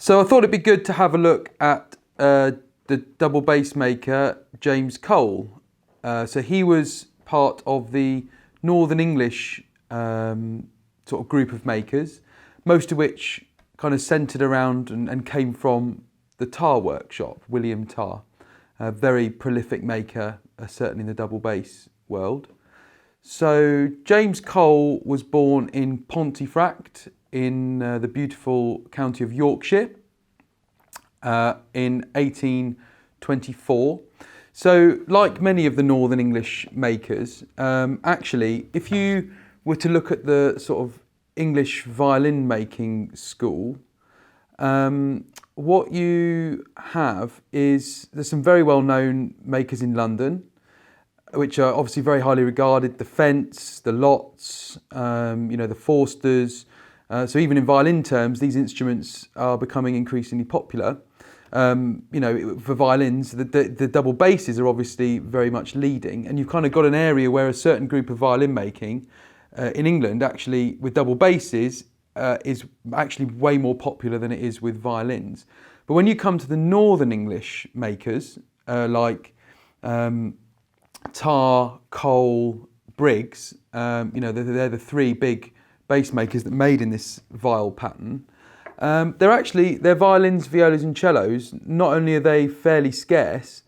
So I thought it'd be good to have a look at the double bass maker, James Cole. So he was part of the Northern English sort of group of makers, most of which kind of centred around and came from the Tar workshop, William Tar, a very prolific maker, certainly in the double bass world. So James Cole was born in Pontefract in the beautiful county of Yorkshire in 1824. So like many of the Northern English makers, actually, if you were to look at the sort of English violin making school, what you have is there's some very well-known makers in London, which are obviously very highly regarded, the Fents, the Lotts, the Forsters. So even in violin terms, these instruments are becoming increasingly popular. For violins, the double basses are obviously very much leading, and you've kind of got an area where a certain group of violin making in England, actually with double basses, is actually way more popular than it is with violins. But when you come to the Northern English makers, like Tar, Cole, Briggs, they're the three big bass makers that made in this viol pattern. They're violins, violas and cellos. Not only are they fairly scarce,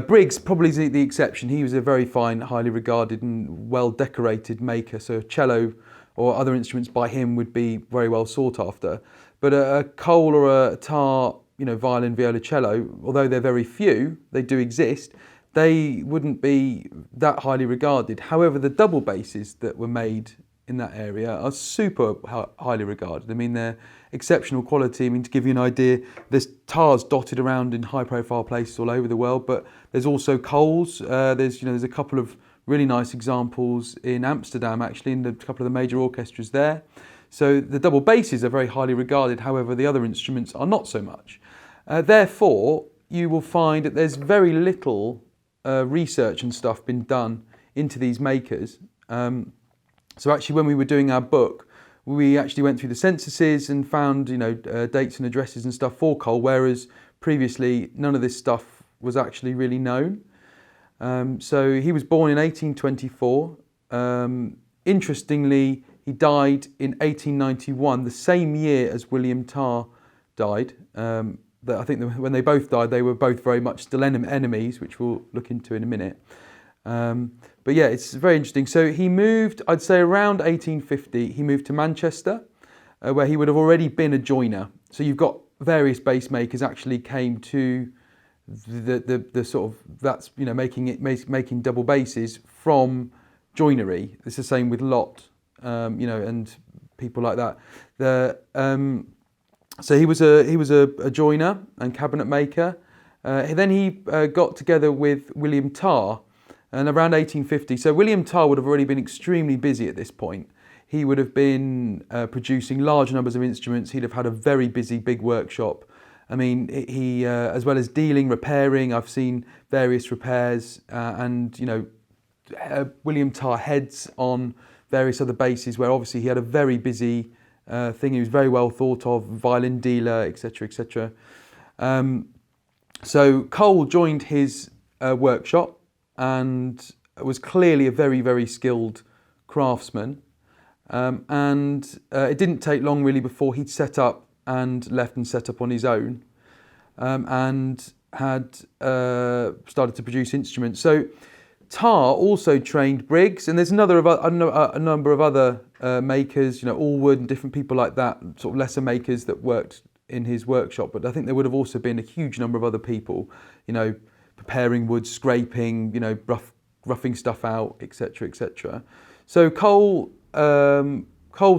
Briggs probably is the exception. He was a very fine, highly regarded and well decorated maker, so a cello or other instruments by him would be very well sought after. But a Cole or a Tar, violin, viola, cello, although they're very few, they do exist, they wouldn't be that highly regarded. However, the double basses that were made in that area are super highly regarded. I mean, they're exceptional quality. I mean, to give you an idea, there's Tars dotted around in high-profile places all over the world, but there's also Coles. There's a couple of really nice examples in Amsterdam, actually, in a couple of the major orchestras there. So the double basses are very highly regarded. However, the other instruments are not so much. Therefore, you will find that there's very little research and stuff been done into these makers. So actually, when we were doing our book, we actually went through the censuses and found, dates and addresses and stuff for Cole, whereas previously none of this stuff was actually really known. So he was born in 1824. Interestingly, he died in 1891, the same year as William Tar died. I think when they both died, they were both very much still enemies, which we'll look into in a minute. But yeah, it's very interesting. So he moved, I'd say around 1850, he moved to Manchester, where he would have already been a joiner. So you've got various bass makers actually came to the sort of, making double basses from joinery. It's the same with Lott, and people like that. So he was a joiner and cabinet maker. Then he got together with William Tar, and around 1850. So William Tar would have already been extremely busy at this point. He would have been producing large numbers of instruments. He'd have had a very busy, big workshop. I mean, he as well as dealing, repairing. I've seen various repairs, William Tar heads on various other basses, where obviously he had a very busy thing. He was very well thought of, violin dealer, etc., etc. So Cole joined his workshop and was clearly a very, very skilled craftsman. It didn't take long really before he'd set up and left and set up on his own, and had started to produce instruments. So Tar also trained Briggs, and there's a number of other makers, Allwood and different people like that, sort of lesser makers that worked in his workshop. But I think there would have also been a huge number of other people, preparing wood, scraping, roughing stuff out, etc., etc. So Cole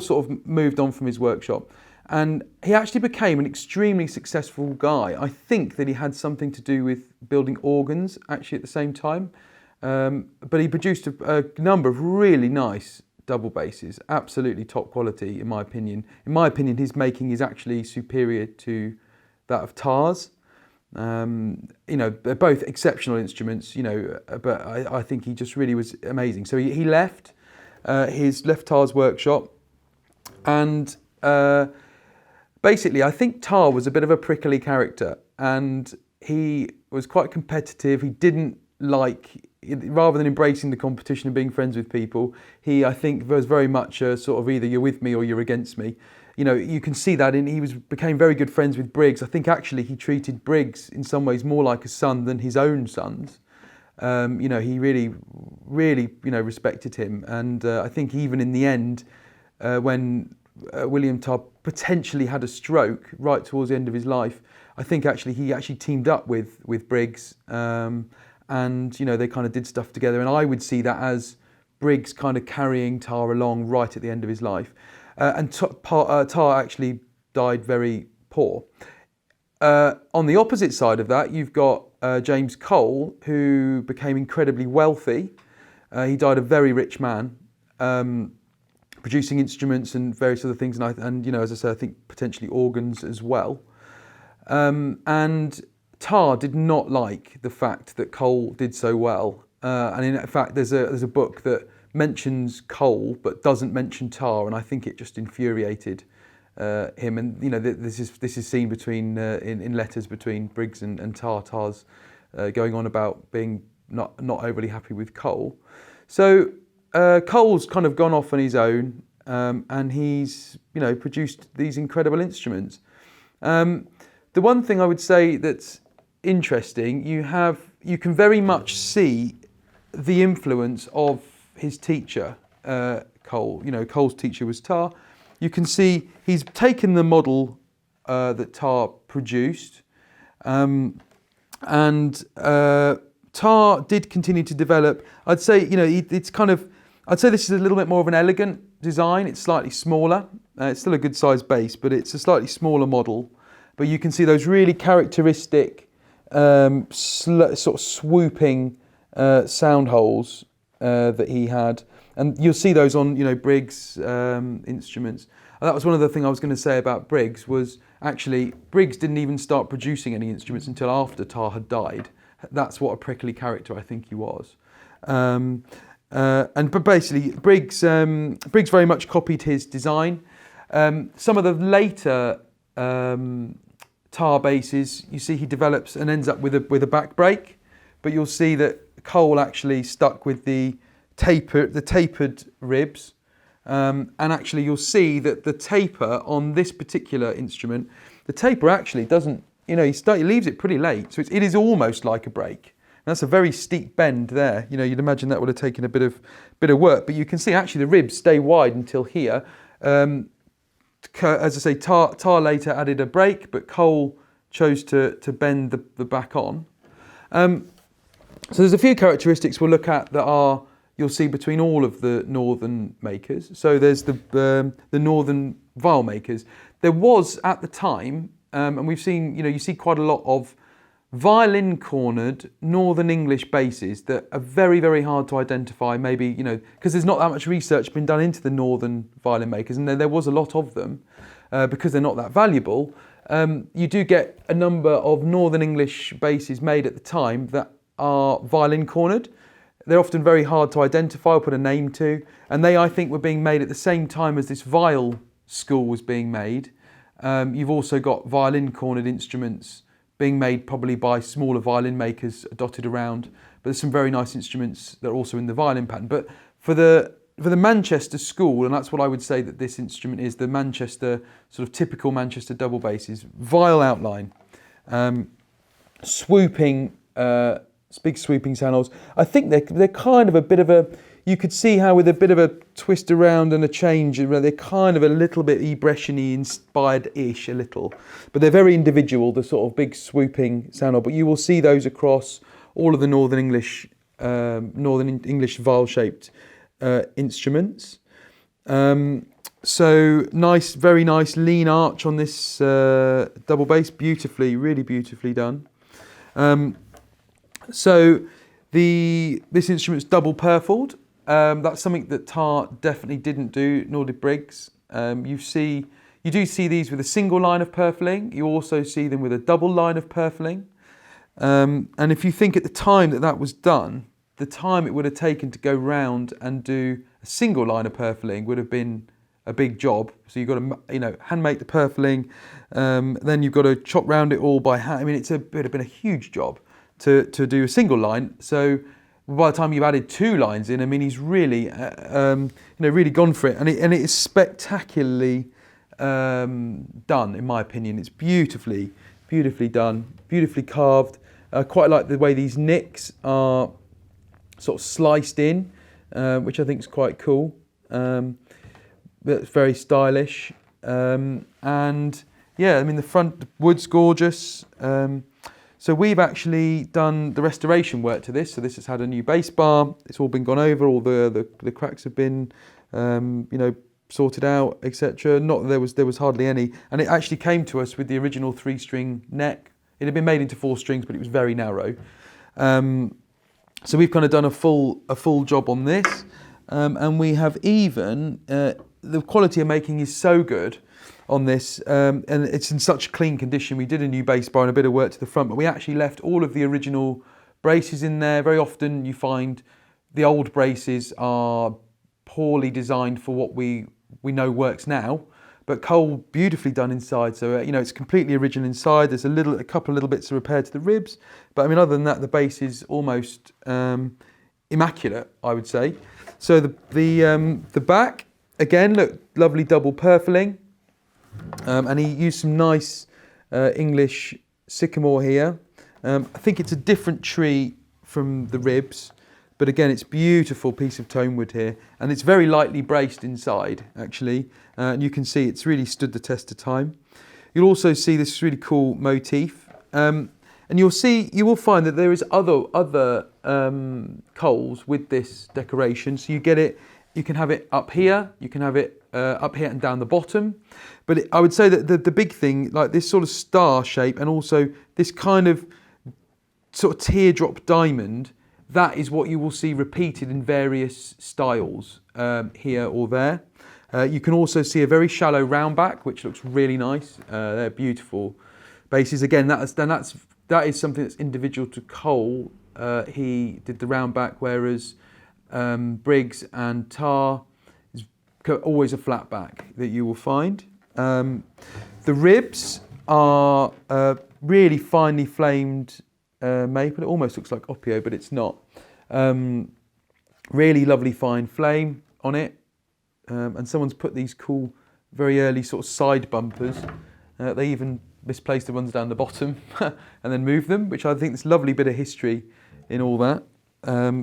sort of moved on from his workshop, and he actually became an extremely successful guy. I think that he had something to do with building organs actually at the same time. But he produced a number of really nice double basses, absolutely top quality in my opinion. In my opinion, his making is actually superior to that of Tar's. They're both exceptional instruments, but I think he just really was amazing. So he left Tar's workshop, and Basically, I think Tar was a bit of a prickly character, and he was quite competitive. He didn't like, rather than embracing the competition and being friends with people, he, I think, was very much a sort of either you're with me or you're against me. You know, you can see that became very good friends with Briggs. I think actually he treated Briggs in some ways more like a son than his own sons. You know, he really, you know, respected him. And I think even in the end, when William Tar potentially had a stroke right towards the end of his life, I think actually he teamed up with Briggs, and you know, they kind of did stuff together. And I would see that as Briggs kind of carrying Tar along right at the end of his life. And Tar actually died very poor. On the opposite side of that, you've got James Cole, who became incredibly wealthy. He died a very rich man, producing instruments and various other things, and you know, as I said, I think potentially organs as well. And Tar did not like the fact that Cole did so well. And in fact, there's a book that mentions Cole but doesn't mention Tar, and I think it just infuriated him. And you know, this is seen between in letters between Briggs and Tar. Tar's going on about being not overly happy with Cole. So Cole's kind of gone off on his own, and he's, you know, produced these incredible instruments. The one thing I would say that's interesting, you can very much see the influence of his teacher, Cole. You know, Cole's teacher was Tar. You can see he's taken the model that Tar produced, and Tar did continue to develop. I'd say, you know, I'd say this is a little bit more of an elegant design. It's slightly smaller. It's still a good size bass, but it's a slightly smaller model. But you can see those really characteristic sort of swooping sound holes that he had, and you'll see those on, you know, Briggs instruments. And that was one of the things I was going to say about Briggs, was actually Briggs didn't even start producing any instruments until after Tar had died. That's what a prickly character I think he was. But basically Briggs very much copied his design. Some of the later Tar basses, you see he develops and ends up with a back break, but you'll see that Cole actually stuck with the tapered ribs, and actually you'll see that the taper on this particular instrument, the taper actually doesn't, you know, he leaves it pretty late, so it is almost like a break. And that's a very steep bend there. You know, you'd imagine that would have taken a bit of work, but you can see actually the ribs stay wide until here. As I say, Tar later added a break, but Cole chose to bend the back on. So there's a few characteristics we'll look at that you'll see between all of the northern makers. So there's the northern viol makers. There was at the time, and we've seen, you know, you see quite a lot of violin cornered northern English basses that are very, very hard to identify, maybe, you know, because there's not that much research been done into the northern violin makers, and there was a lot of them because they're not that valuable. You do get a number of northern English basses made at the time that are violin cornered. They're often very hard to identify or put a name to, and they, I think, were being made at the same time as this viol school was being made. You've also got violin cornered instruments being made probably by smaller violin makers dotted around, but there's some very nice instruments that are also in the violin pattern. But for the Manchester school, and that's what I would say that this instrument is, the Manchester, sort of typical Manchester double basses, viol outline, swooping, big swooping sound holes. I think they're kind of a bit of a, you could see how with a bit of a twist around and a change, they're kind of a little bit Ebrechian-y inspired-ish a little, but they're very individual, the sort of big swooping sound hole. But you will see those across all of the Northern English viol-shaped instruments. So nice, very nice lean arch on this double bass, really beautifully done. So this instrument's double purfled. That's something that Tar definitely didn't do, nor did Briggs. You do see these with a single line of purfling. You also see them with a double line of purfling. And if you think at the time that was done, the time it would have taken to go round and do a single line of purfling would have been a big job. So you've got to, hand make the purfling. Then you've got to chop round it all by hand. I mean, it would have been a huge job to do a single line. So by the time you've added 2 lines in, I mean, he's really, really gone for it. And it is spectacularly done, in my opinion. It's beautifully done, beautifully carved. I quite like the way these nicks are sort of sliced in, which I think is quite cool. It's very stylish. And yeah, I mean, the front, the wood's gorgeous. So we've actually done the restoration work to this. So this has had a new bass bar. It's all been gone over. All the cracks have been, sorted out, etc. Not that there was hardly any. And it actually came to us with the original 3-string neck. It had been made into 4 strings, but it was very narrow. So we've kind of done a full job on this. And we have even, the quality of making is so good on this, and it's in such clean condition. We did a new bass bar and a bit of work to the front, but we actually left all of the original braces in there. Very often you find the old braces are poorly designed for what we know works now, but Cole beautifully done inside. So it's completely original inside. There's a couple of little bits of repair to the ribs, but I mean, other than that, the bass is almost immaculate, I would say. So the back, again, look, lovely double purfling. And he used some nice English sycamore here. I think it's a different tree from the ribs, but again, it's a beautiful piece of tone wood here, and it's very lightly braced inside, actually. And you can see it's really stood the test of time. You'll also see this really cool motif, and you will find that there is other coals with this decoration. So you can have it up here, you can have it up here and down the bottom. But I would say that the big thing, like this sort of star shape and also this kind of sort of teardrop diamond, that is what you will see repeated in various styles here or there. You can also see a very shallow round back, which looks really nice. They're beautiful bases. Again, that is something that's individual to Cole. He did the round back, whereas Briggs and Tar is always a flat back that you will find. The ribs are really finely flamed maple. It almost looks like Oppio, but it's not. Really lovely fine flame on it. And someone's put these cool, very early sort of side bumpers. They even misplaced the ones down the bottom and then moved them, which I think is a lovely bit of history in all that.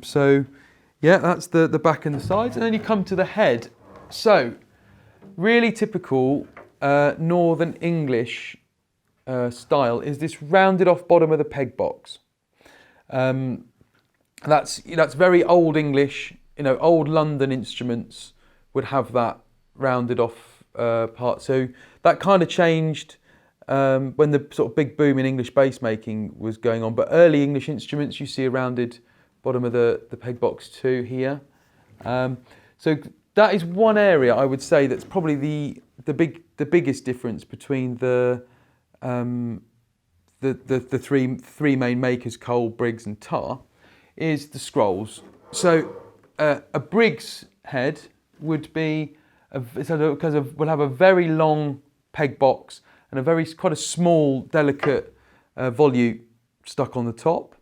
So yeah, that's the back and the sides. And then you come to the head. So really typical Northern English style is this rounded off bottom of the peg box. That's very old English. Old London instruments would have that rounded off part. So that kind of changed when the sort of big boom in English bass making was going on. But early English instruments, you see a rounded bottom of the peg box too here. So that is one area I would say that's probably the biggest difference between the three main makers, Cole, Briggs and Tar, is the scrolls. So a Briggs head would be will have a very long peg box and quite a small, delicate volute stuck on the top.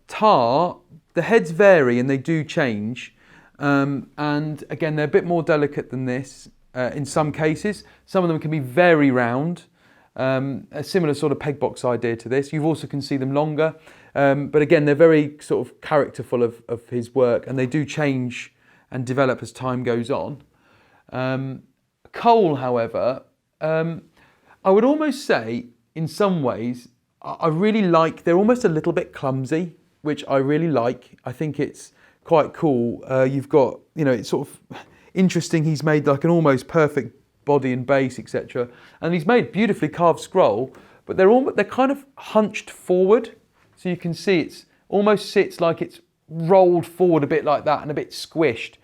Tar, the heads vary and they do change, and again they're a bit more delicate than this in some cases. Some of them can be very round, a similar sort of peg box idea to this. You also can see them longer, but again they're very sort of characterful of his work, and they do change and develop as time goes on. Cole, however, I would almost say in some ways I really like, they're almost a little bit clumsy, which I really like. I think it's quite cool. You've got, it's sort of interesting. He's made like an almost perfect body and base, etc. And he's made beautifully carved scroll, but they're kind of hunched forward. So you can see it's almost sits like it's rolled forward a bit like that and a bit squished.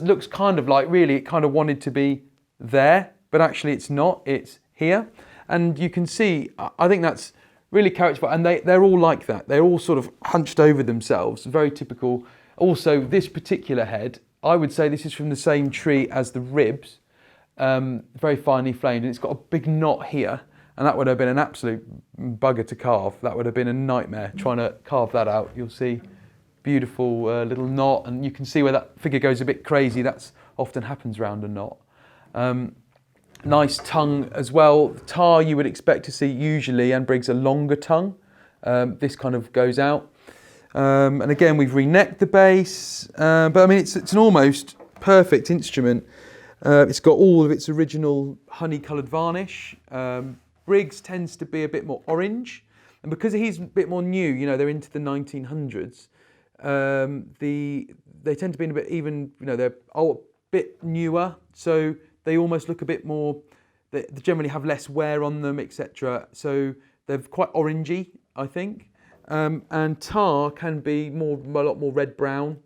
Looks kind of like, really, it kind of wanted to be there, but actually it's not, it's here. And you can see, I think that's really characterful, and they're all like that. They're all sort of hunched over themselves, very typical. Also, this particular head, I would say this is from the same tree as the ribs, very finely flamed, and it's got a big knot here, and that would have been an absolute bugger to carve. That would have been a nightmare trying to carve that out. You'll see beautiful little knot, and you can see where that figure goes a bit crazy. That's often happens around a knot. Nice tongue as well. Tar you would expect to see usually, and Briggs a longer tongue. This kind of goes out. And again, we've re-necked the bass, but I mean, it's an almost perfect instrument. It's got all of its original honey-coloured varnish. Briggs tends to be a bit more orange, and because he's a bit more new, you know, they're into the 1900s. They tend to be a bit even, you know, they're a bit newer, so they almost look a bit more. They generally have less wear on them, etc. So they're quite orangey, I think. And tar can be a lot more red-brown,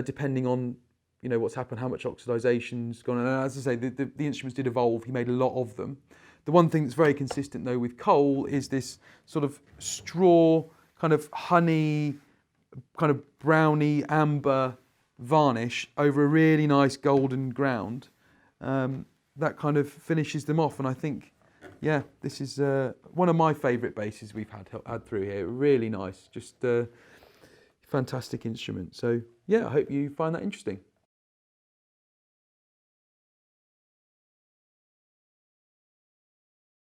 depending on, you know, what's happened, how much oxidization's gone on. And as I say, the instruments did evolve. He made a lot of them. The one thing that's very consistent though with coal is this sort of straw, kind of honey, kind of browny amber varnish over a really nice golden ground. That kind of finishes them off, and I think, yeah, this is one of my favourite basses we've had through here. Really nice, just fantastic instrument. So yeah, I hope you find that interesting.